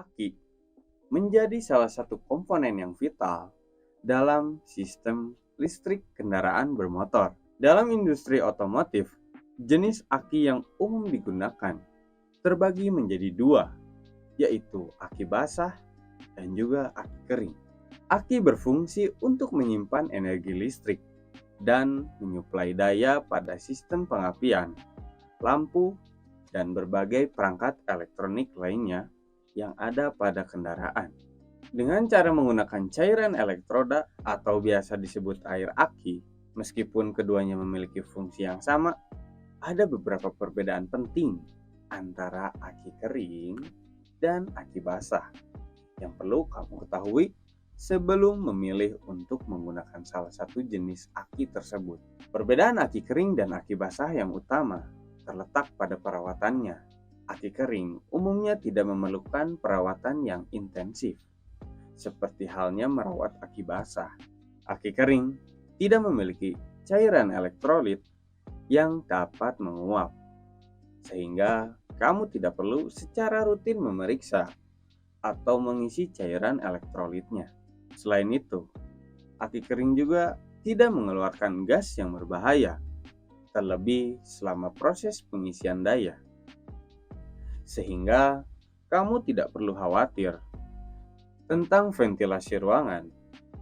Aki menjadi salah satu komponen yang vital dalam sistem listrik kendaraan bermotor. Dalam industri otomotif, jenis aki yang umum digunakan terbagi menjadi dua, yaitu aki basah dan juga aki kering. Aki berfungsi untuk menyimpan energi listrik dan menyuplai daya pada sistem pengapian, lampu, dan berbagai perangkat elektronik lainnya yang ada pada kendaraan. Dengan cara menggunakan cairan elektroda atau biasa disebut air aki, meskipun keduanya memiliki fungsi yang sama, ada beberapa perbedaan penting antara aki kering dan aki basah yang perlu kamu ketahui sebelum memilih untuk menggunakan salah satu jenis aki tersebut. Perbedaan aki kering dan aki basah yang utama terletak pada perawatannya. Aki kering umumnya tidak memerlukan perawatan yang intensif, seperti halnya merawat aki basah. Aki kering tidak memiliki cairan elektrolit yang dapat menguap, sehingga kamu tidak perlu secara rutin memeriksa atau mengisi cairan elektrolitnya. Selain itu, aki kering juga tidak mengeluarkan gas yang berbahaya, terlebih selama proses pengisian daya. Sehingga kamu tidak perlu khawatir tentang ventilasi ruangan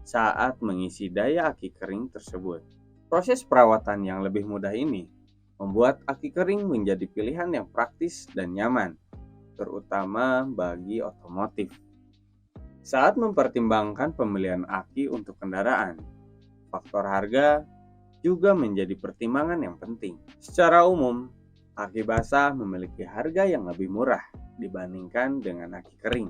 saat mengisi daya aki kering tersebut. Proses perawatan yang lebih mudah ini membuat aki kering menjadi pilihan yang praktis dan nyaman, terutama bagi otomotif. Saat mempertimbangkan pembelian aki untuk kendaraan, faktor harga juga menjadi pertimbangan yang penting. Secara umum, aki basah memiliki harga yang lebih murah dibandingkan dengan aki kering.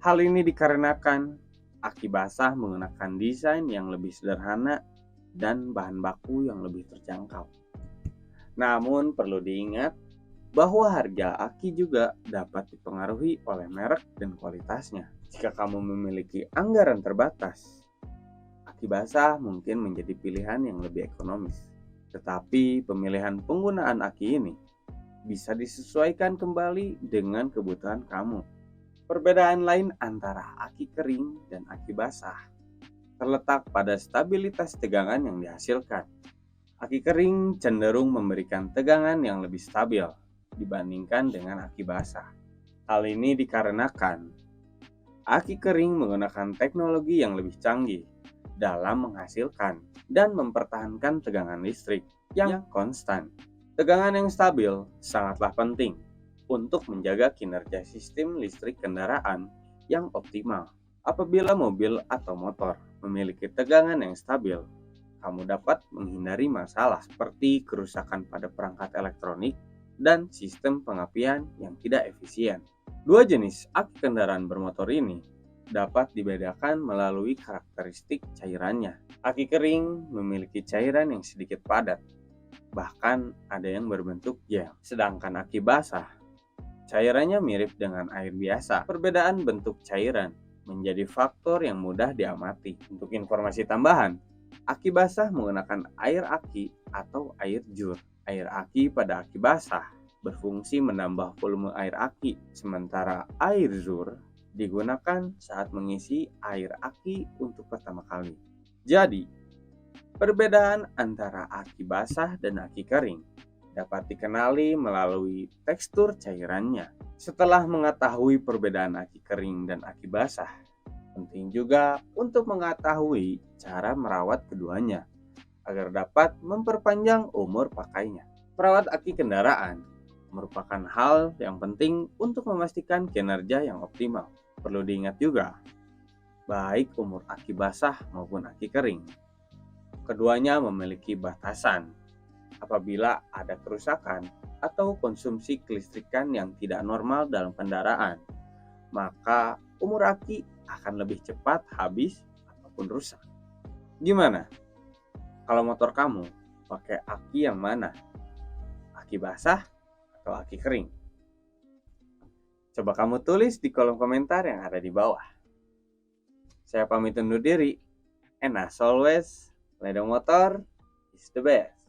Hal ini dikarenakan aki basah menggunakan desain yang lebih sederhana dan bahan baku yang lebih terjangkau. Namun perlu diingat bahwa harga aki juga dapat dipengaruhi oleh merek dan kualitasnya. Jika kamu memiliki anggaran terbatas, aki basah mungkin menjadi pilihan yang lebih ekonomis. Tetapi pemilihan penggunaan aki ini bisa disesuaikan kembali dengan kebutuhan kamu. Perbedaan lain antara aki kering dan aki basah terletak pada stabilitas tegangan yang dihasilkan. Aki kering cenderung memberikan tegangan yang lebih stabil dibandingkan dengan aki basah. Hal ini dikarenakan aki kering menggunakan teknologi yang lebih canggih dalam menghasilkan dan mempertahankan tegangan listrik yang konstan. Tegangan yang stabil sangatlah penting untuk menjaga kinerja sistem listrik kendaraan yang optimal. Apabila mobil atau motor memiliki tegangan yang stabil, kamu dapat menghindari masalah seperti kerusakan pada perangkat elektronik dan sistem pengapian yang tidak efisien. Dua jenis aki kendaraan bermotor ini dapat dibedakan melalui karakteristik cairannya. Aki kering memiliki cairan yang sedikit padat, bahkan ada yang berbentuk gel. Sedangkan aki basah, cairannya mirip dengan air biasa. Perbedaan bentuk cairan menjadi faktor yang mudah diamati. Untuk informasi tambahan, aki basah menggunakan air aki atau air jur. Air aki pada aki basah berfungsi menambah volume air aki, sementara air zur digunakan saat mengisi air aki untuk pertama kali. Jadi, perbedaan antara aki basah dan aki kering dapat dikenali melalui tekstur cairannya. Setelah mengetahui perbedaan aki kering dan aki basah, penting juga untuk mengetahui cara merawat keduanya agar dapat memperpanjang umur pakainya. Merawat aki kendaraan merupakan hal yang penting untuk memastikan kinerja yang optimal. Perlu diingat juga, baik umur aki basah maupun aki kering, keduanya memiliki batasan. Apabila ada kerusakan atau konsumsi kelistrikan yang tidak normal dalam kendaraan, maka umur aki akan lebih cepat habis ataupun rusak. Gimana? Kalau motor kamu pakai aki yang mana? Aki basah atau aki kering? Coba kamu tulis di kolom komentar yang ada di bawah. Saya pamit undur diri. And as always, Ledeng Motor is the best.